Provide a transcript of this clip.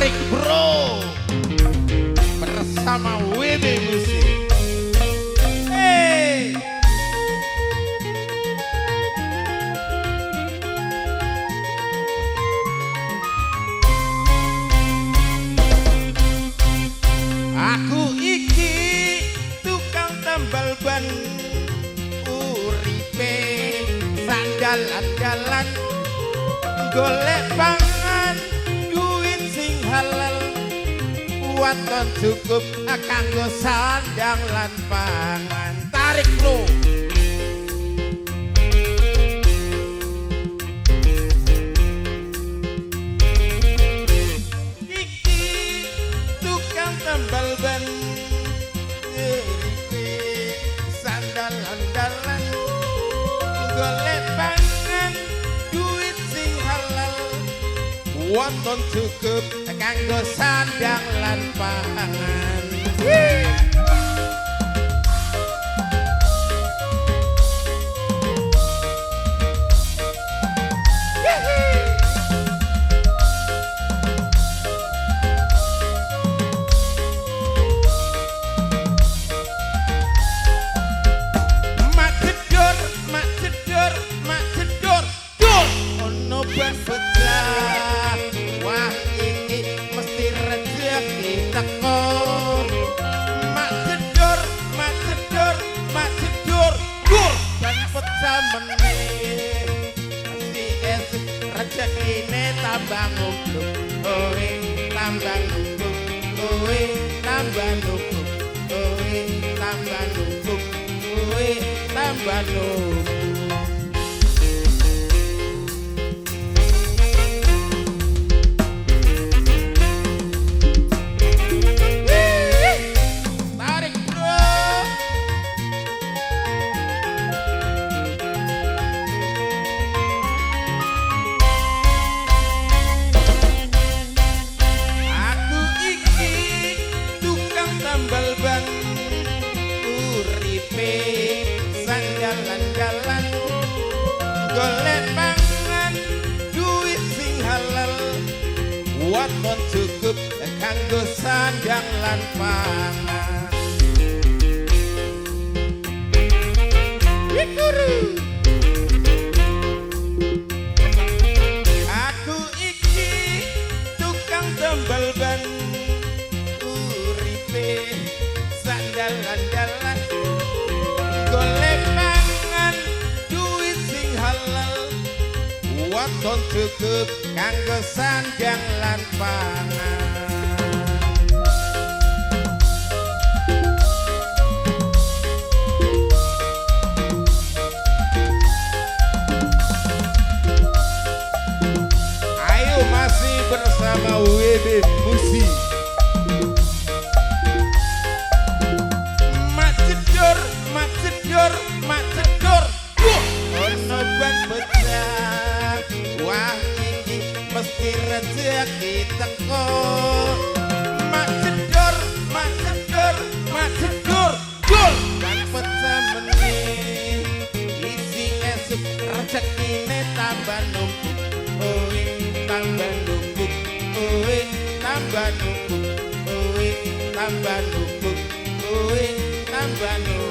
Tarik Bro bersama WB Musik. Hey. Aku iki tukang tambal ban, uripe sandalan-dalan, golek pangan duit sing halal, waton cukup kanggo sandang lan pangan. Tarik Bro. Iki tukang tambal ban, uripe sandalan-dalan, golek pangan duit sing halal, waton cukup kanggo sandang lan pangan. Mak jedor, mak jedor, mak jedor, dor ono ban pecah. Wah iki mesti rezeki teko. Mak jedor, mak jedor, mak jedor, dor ban pecah meneh. Mesti esuk rezekine tambah numpuk, kowe tambah numpuk, kowe tambah numpuk, kowe tambah numpuk, kowe tambah numpuk. Tarik Bro. Aku iki tukang tambal ban, uripe sandalan-dalan, golek pangan duit sing halal, waton cukup kanggo sandang lan pangan. Wikuru. Aku iki tukang tambal ban, uripe sandalan-dalan, golek pangan duit sing halal, waton cukup kanggo sandang lan pangan. Ayo masih bersama WB Musik. Mak jedor, mak jedor, mak jedor, ono ban pecah. Wah iki mesti rezeki teko. Mak jedor, mak jedor, mak jedor, dor ban pecah meneh. Isi esuk rezekine tambah numpuk, kowe tambah numpuk, kowe tambah numpuk, kowe tambah numpuk, kowe tambah numpuk.